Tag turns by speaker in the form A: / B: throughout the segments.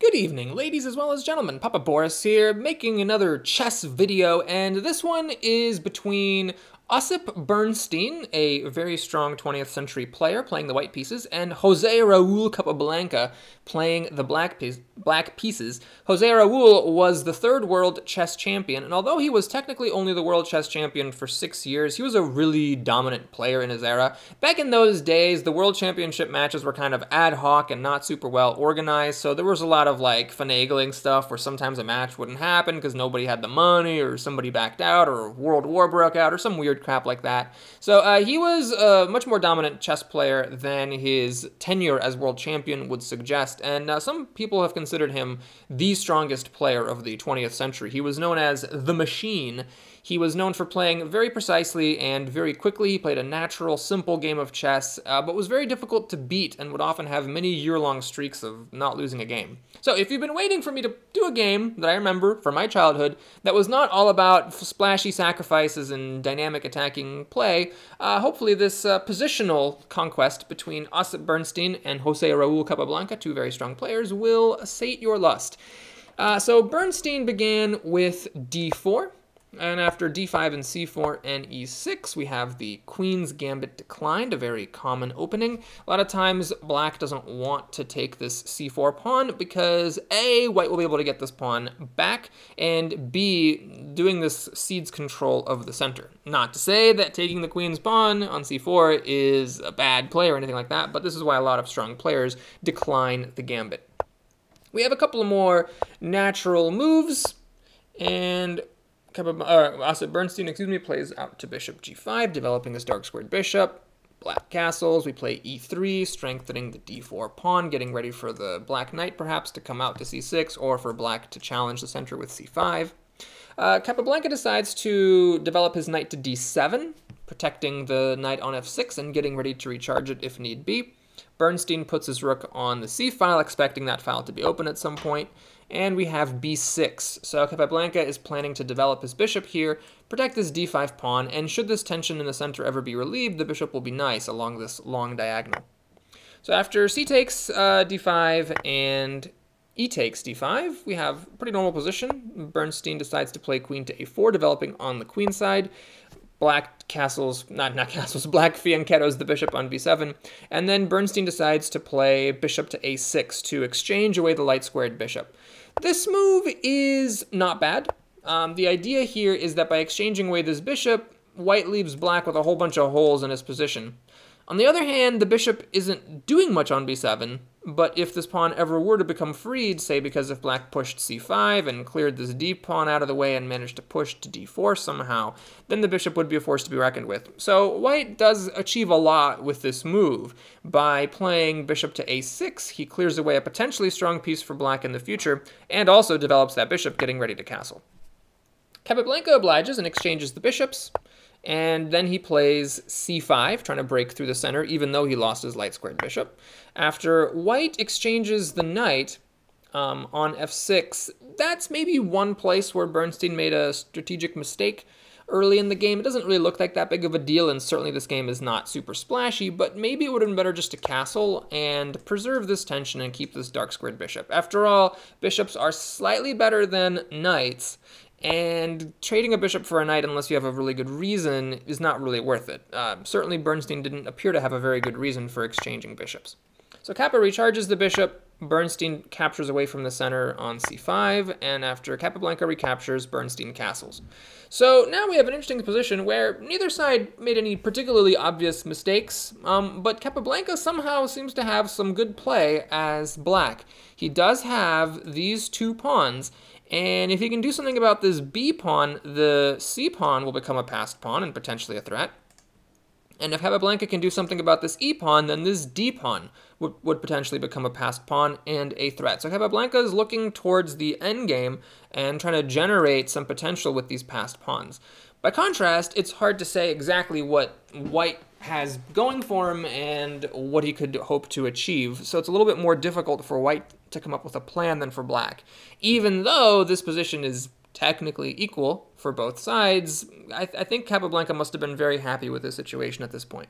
A: Good evening, ladies as well as gentlemen. Papa Boris here, making another chess video, and this one is between Ossip Bernstein, a very strong 20th century player playing the white pieces, and Jose Raul Capablanca playing the black pieces. Jose Raul was the third world chess champion, and although he was technically only the world chess champion for 6 years, he was a really dominant player in his era. Back in those days, the world championship matches were kind of ad hoc and not super well organized, so there was a lot of like finagling stuff where sometimes a match wouldn't happen because nobody had the money or somebody backed out or World War broke out or some weird crap like that. So he was a much more dominant chess player than his tenure as world champion would suggest, and some people have considered him the strongest player of the 20th century. He was known as the Machine. He was known for playing very precisely and very quickly. He played a natural, simple game of chess, but was very difficult to beat and would often have many year-long streaks of not losing a game. So if you've been waiting for me to do a game that I remember from my childhood that was not all about splashy sacrifices and dynamic attacking play, hopefully this positional conquest between Ossip Bernstein and Jose Raul Capablanca, two very strong players, will sate your lust. So Bernstein began with d4. And after d5 and c4 and e6, we have the Queen's Gambit declined, a very common opening. A lot of times, black doesn't want to take this c4 pawn because A, white will be able to get this pawn back, and B, doing this cedes control of the center. Not to say that taking the queen's pawn on c4 is a bad play or anything like that, but this is why a lot of strong players decline the gambit. We have a couple of more natural moves, and Ossip Bernstein, plays out to bishop g5, developing his dark squared bishop. Black castles, we play e3, strengthening the d4 pawn, getting ready for the black knight perhaps to come out to c6, or for black to challenge the center with c5. Capablanca decides to develop his knight to d7, protecting the knight on f6 and getting ready to recharge it if need be. Bernstein puts his rook on the c file, expecting that file to be open at some point. And we have b6. So Capablanca is planning to develop his bishop here, protect this d5 pawn, and should this tension in the center ever be relieved, the bishop will be nice along this long diagonal. So after c takes d5 and e takes d5, we have a pretty normal position. Bernstein decides to play queen to a4, developing on the queen side. Black castles, not castles, black fianchettos the bishop on b7, and then Bernstein decides to play bishop to a6 to exchange away the light-squared bishop. This move is not bad. The idea here is that by exchanging away this bishop, white leaves black with a whole bunch of holes in his position. On the other hand, the bishop isn't doing much on b7, but if this pawn ever were to become freed, say because if black pushed c5 and cleared this d pawn out of the way and managed to push to d4 somehow, then the bishop would be a force to be reckoned with. So white does achieve a lot with this move. By playing bishop to a6, he clears away a potentially strong piece for black in the future, and also develops that bishop, getting ready to castle. Capablanca obliges and exchanges the bishops. And then he plays c5, trying to break through the center, even though he lost his light-squared bishop. After white exchanges the knight on f6, that's maybe one place where Bernstein made a strategic mistake early in the game. It doesn't really look like that big of a deal, and certainly this game is not super splashy, but maybe it would have been better just to castle and preserve this tension and keep this dark-squared bishop. After all, bishops are slightly better than knights, and trading a bishop for a knight, unless you have a really good reason, is not really worth it. Certainly Bernstein didn't appear to have a very good reason for exchanging bishops. So Kappa recharges the bishop, Bernstein captures away from the center on c5, and after Capablanca recaptures, Bernstein castles. So now we have an interesting position where neither side made any particularly obvious mistakes, but Capablanca somehow seems to have some good play as black. He does have these two pawns, and if he can do something about this b pawn, the c pawn will become a passed pawn and potentially a threat. And if Capablanca can do something about this e pawn, then this d pawn would potentially become a passed pawn and a threat. So Capablanca is looking towards the endgame and trying to generate some potential with these passed pawns. By contrast, it's hard to say exactly what white has going for him and what he could hope to achieve, so it's a little bit more difficult for white to come up with a plan than for black. Even though this position is technically equal for both sides, I think Capablanca must have been very happy with his situation at this point.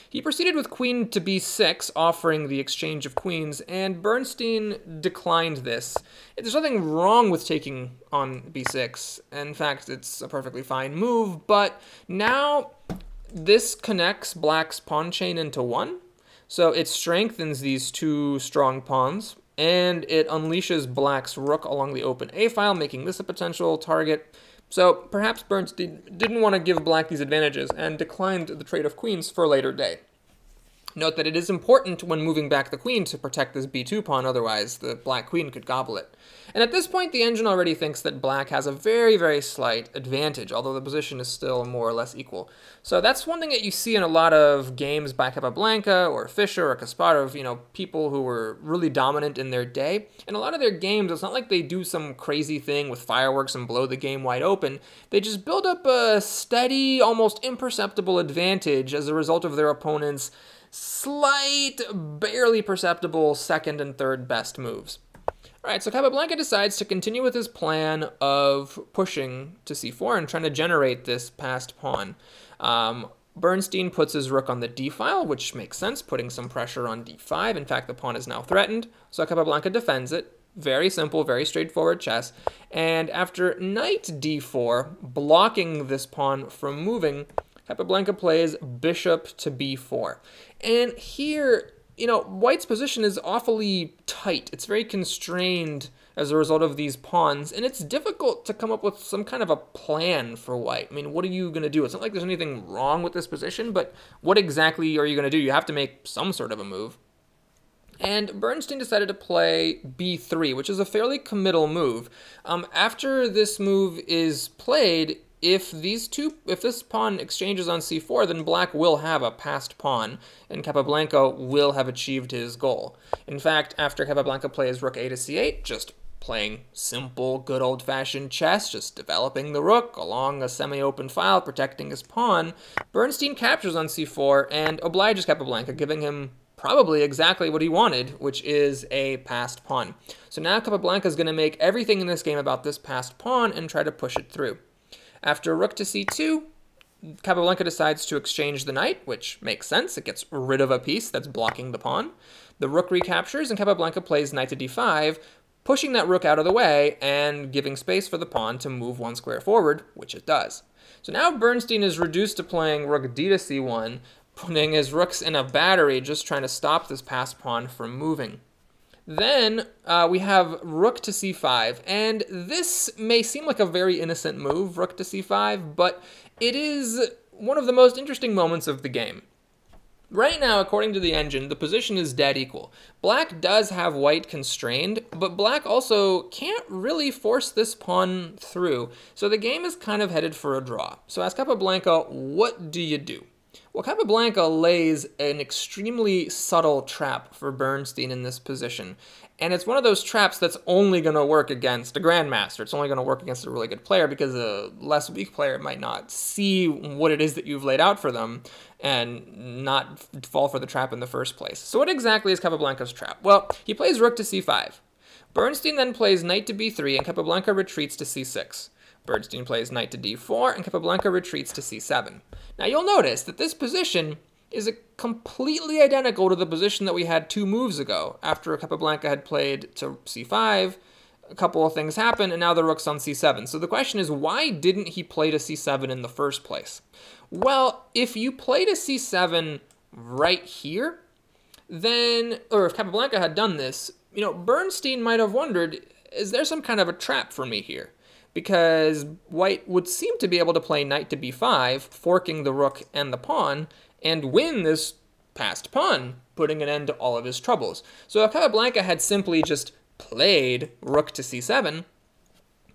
A: He proceeded with queen to b6, offering the exchange of queens, and Bernstein declined this. There's nothing wrong with taking on b6. In fact, it's a perfectly fine move, but now this connects black's pawn chain into one, so it strengthens these two strong pawns, and it unleashes black's rook along the open a file, making this a potential target. So perhaps Bernstein didn't want to give black these advantages and declined the trade of queens for a later day. Note that it is important when moving back the queen to protect this b2 pawn, otherwise the black queen could gobble it. And at this point, the engine already thinks that black has a very, very slight advantage, although the position is still more or less equal. So that's one thing that you see in a lot of games by Capablanca or Fischer or Kasparov, people who were really dominant in their day. In a lot of their games, it's not like they do some crazy thing with fireworks and blow the game wide open. They just build up a steady, almost imperceptible advantage as a result of their opponent's slight, barely perceptible second and third best moves. All right, so Capablanca decides to continue with his plan of pushing to c4 and trying to generate this passed pawn. Bernstein puts his rook on the d file, which makes sense, putting some pressure on d5. In fact, the pawn is now threatened, so Capablanca defends it. Very simple, very straightforward chess. And after knight d4, blocking this pawn from moving, Capablanca plays bishop to b4. And here, white's position is awfully tight. It's very constrained as a result of these pawns, and it's difficult to come up with some kind of a plan for white. I mean, what are you going to do? It's not like there's anything wrong with this position, but what exactly are you going to do? You have to make some sort of a move. And Bernstein decided to play b3, which is a fairly committal move. After this move is played, if this pawn exchanges on c4, then black will have a passed pawn, and Capablanca will have achieved his goal. In fact, after Capablanca plays rook a to c8, just playing simple, good old-fashioned chess, just developing the rook along a semi-open file, protecting his pawn, Bernstein captures on c4 and obliges Capablanca, giving him probably exactly what he wanted, which is a passed pawn. So now Capablanca is going to make everything in this game about this passed pawn and try to push it through. After rook to c2, Capablanca decides to exchange the knight, which makes sense. It gets rid of a piece that's blocking the pawn. The rook recaptures, and Capablanca plays knight to d5, pushing that rook out of the way and giving space for the pawn to move one square forward, which it does. So now Bernstein is reduced to playing rook d to c1, putting his rooks in a battery, just trying to stop this passed pawn from moving. Then we have rook to c5, and this may seem like a very innocent move, rook to c5, but it is one of the most interesting moments of the game. Right now, according to the engine, the position is dead equal. Black does have white constrained, but black also can't really force this pawn through, so the game is kind of headed for a draw. So as Capablanca, what do you do? Well, Capablanca lays an extremely subtle trap for Bernstein in this position, and it's one of those traps that's only going to work against a grandmaster. It's only going to work against a really good player, because a less weak player might not see what it is that you've laid out for them and not fall for the trap in the first place. So what exactly is Capablanca's trap? Well, he plays rook to c5. Bernstein then plays knight to b3, and Capablanca retreats to c6. Bernstein plays knight to d4, and Capablanca retreats to c7. Now you'll notice that this position is completely identical to the position that we had 2 moves ago. After Capablanca had played to c5, a couple of things happened, and now the rook's on c7. So the question is, why didn't he play to c7 in the first place? Well, if you play to c7 right here, then, or if Capablanca had done this, Bernstein might have wondered, is there some kind of a trap for me here? Because white would seem to be able to play knight to b5, forking the rook and the pawn, and win this passed pawn, putting an end to all of his troubles. So if Capablanca had simply just played rook to c7,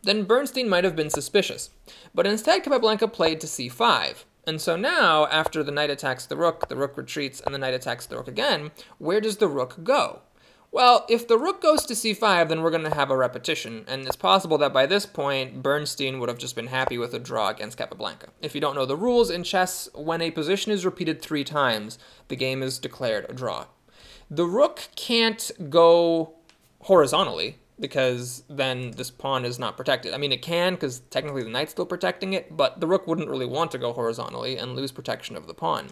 A: then Bernstein might have been suspicious. But instead, Capablanca played to c5. And so now, after the knight attacks the rook retreats, and the knight attacks the rook again, where does the rook go? Well, if the rook goes to c5, then we're going to have a repetition, and it's possible that by this point, Bernstein would have just been happy with a draw against Capablanca. If you don't know the rules in chess, when a position is repeated 3 times, the game is declared a draw. The rook can't go horizontally, because then this pawn is not protected. I mean, it can, because technically the knight's still protecting it, but the rook wouldn't really want to go horizontally and lose protection of the pawn.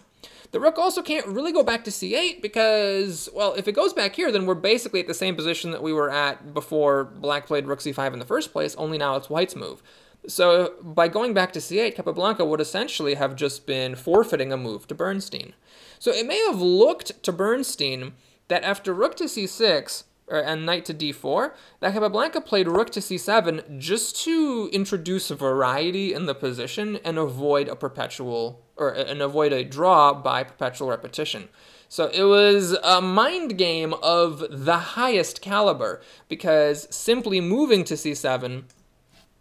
A: The rook also can't really go back to c8 because, well, if it goes back here, then we're basically at the same position that we were at before black played rook c5 in the first place, only now it's white's move. So by going back to c8, Capablanca would essentially have just been forfeiting a move to Bernstein. So it may have looked to Bernstein that after rook to c6, and knight to d4, that Capablanca played rook to c7 just to introduce variety in the position and avoid a avoid a draw by perpetual repetition. So it was a mind game of the highest caliber, because simply moving to c7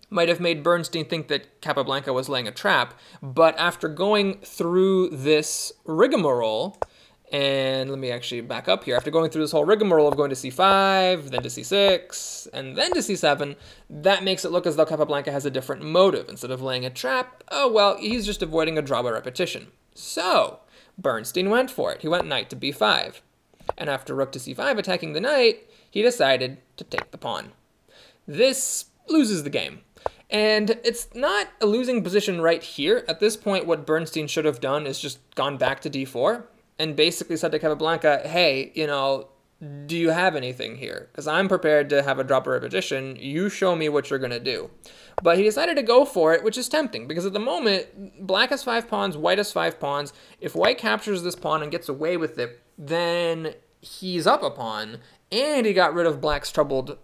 A: might have made Bernstein think that Capablanca was laying a trap, but after going through this rigmarole, and let me actually back up here. After going through this whole rigmarole of going to c5, then to c6, and then to c7, that makes it look as though Capablanca has a different motive. Instead of laying a trap, oh well, he's just avoiding a draw by repetition. So, Bernstein went for it. He went knight to b5. And after rook to c5 attacking the knight, he decided to take the pawn. This loses the game. And it's not a losing position right here. At this point, what Bernstein should have done is just gone back to d4, and basically said to Capablanca, hey, you know, do you have anything here? Because I'm prepared to have a drop or repetition. You show me what you're going to do. But he decided to go for it, which is tempting, because at the moment, black has 5 pawns, white has 5 pawns. If white captures this pawn and gets away with it, then he's up a pawn, and he got rid of black's troublesome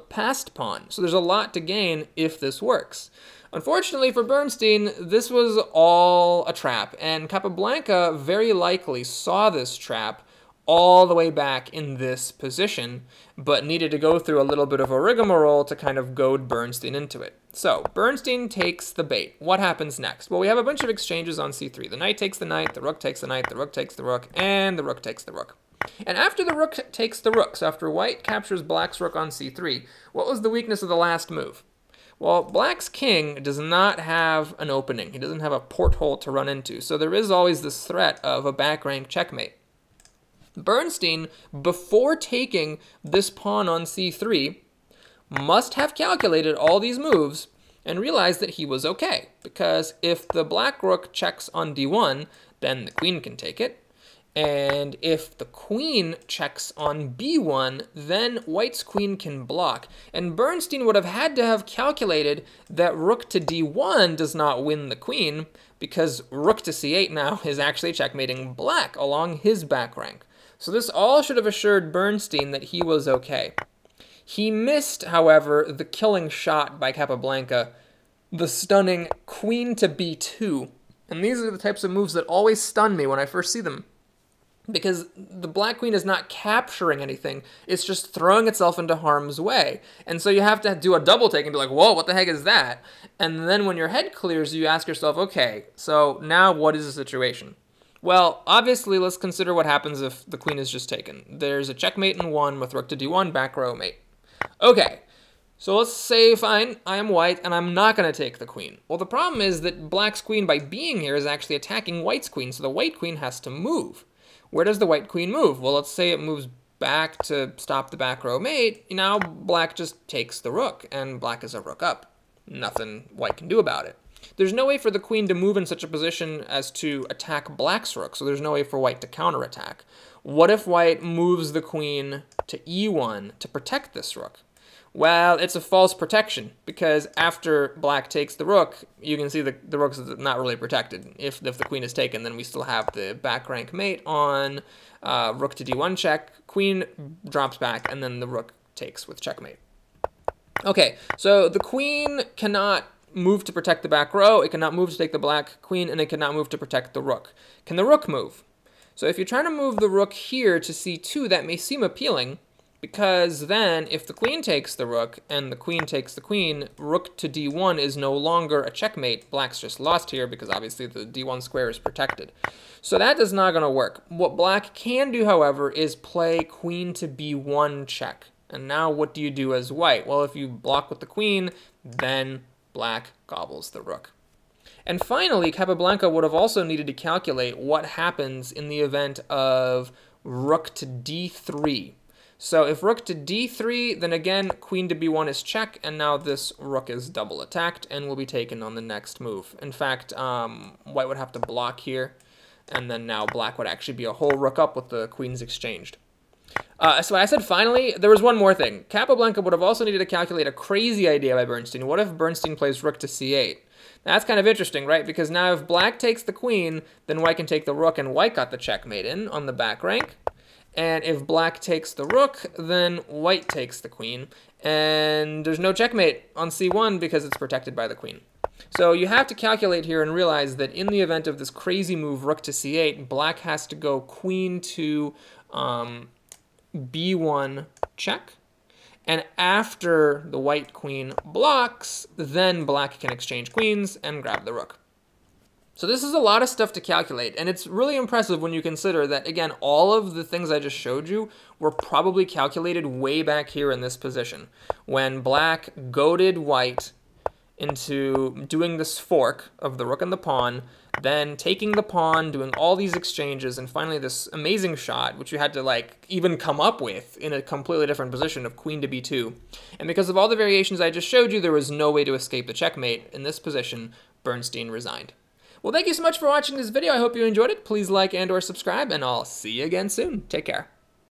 A: passed pawn. So there's a lot to gain if this works. Unfortunately for Bernstein, this was all a trap, and Capablanca very likely saw this trap all the way back in this position, but needed to go through a little bit of a rigmarole to kind of goad Bernstein into it. So, Bernstein takes the bait. What happens next? Well, we have a bunch of exchanges on c3. The knight takes the knight, the rook takes the knight, the rook takes the rook, and the rook takes the rook. And after the rook takes the rook, so after white captures black's rook on c3, what was the weakness of the last move? Well, black's king does not have an opening. He doesn't have a porthole to run into, so there is always this threat of a back rank checkmate. Bernstein, before taking this pawn on c3, must have calculated all these moves and realized that he was okay, because if the black rook checks on d1, then the queen can take it. And if the queen checks on b1, then white's queen can block. And Bernstein would have had to have calculated that rook to d1 does not win the queen, because rook to c8 now is actually checkmating black along his back rank. So this all should have assured Bernstein that he was okay. He missed, however, the killing shot by Capablanca, the stunning queen to b2. And these are the types of moves that always stun me when I first see them, because the black queen is not capturing anything, it's just throwing itself into harm's way. And so you have to do a double take and be like, whoa, what the heck is that? And then when your head clears, you ask yourself, okay, so now what is the situation? Well, obviously, let's consider what happens if the queen is just taken. There's a checkmate in 1 with rook to d1, back row mate. Okay, so let's say, fine, I am white, and I'm not going to take the queen. Well, the problem is that black's queen, by being here, is actually attacking white's queen, so the white queen has to move. Where does the white queen move? Well, let's say it moves back to stop the back row mate. Now black just takes the rook, and black is a rook up. Nothing white can do about it. There's no way for the queen to move in such a position as to attack black's rook, so there's no way for white to counterattack. What if white moves the queen to e1 to protect this rook? Well, it's a false protection, because after black takes the rook, you can see the rook's not really protected. If the queen is taken, then we still have the back rank mate on rook to d1 check, queen drops back, and then the rook takes with checkmate. Okay, so the queen cannot move to protect the back row, it cannot move to take the black queen, and it cannot move to protect the rook. Can the rook move? So if you're trying to move the rook here to c2, that may seem appealing, because then if the queen takes the rook and the queen takes the queen, rook to d1 is no longer a checkmate. Black's just lost here because obviously the d1 square is protected. So that is not going to work. What black can do, however, is play queen to b1 check. And now what do you do as white? Well, if you block with the queen, then black gobbles the rook. And finally, Capablanca would have also needed to calculate what happens in the event of rook to d3. So if rook to d3, then again, queen to b1 is check, and now this rook is double attacked and will be taken on the next move. In fact, white would have to block here, and then now black would actually be a whole rook up with the queens exchanged. So I said finally, there was one more thing. Capablanca would have also needed to calculate a crazy idea by Bernstein. What if Bernstein plays rook to c8? That's kind of interesting, right? Because now if black takes the queen, then white can take the rook, and white got the checkmate in on the back rank. And if black takes the rook, then white takes the queen. And there's no checkmate on c1 because it's protected by the queen. So you have to calculate here and realize that in the event of this crazy move, rook to c8, black has to go queen to b1 check. And after the white queen blocks, then black can exchange queens and grab the rook. So this is a lot of stuff to calculate, and it's really impressive when you consider that, again, all of the things I just showed you were probably calculated way back here in this position, when black goaded white into doing this fork of the rook and the pawn, then taking the pawn, doing all these exchanges, and finally this amazing shot, which you had to like even come up with in a completely different position of queen to b2. And because of all the variations I just showed you, there was no way to escape the checkmate. In this position, Bernstein resigned. Well, thank you so much for watching this video. I hope you enjoyed it. Please like and or subscribe, and I'll see you again soon. Take care.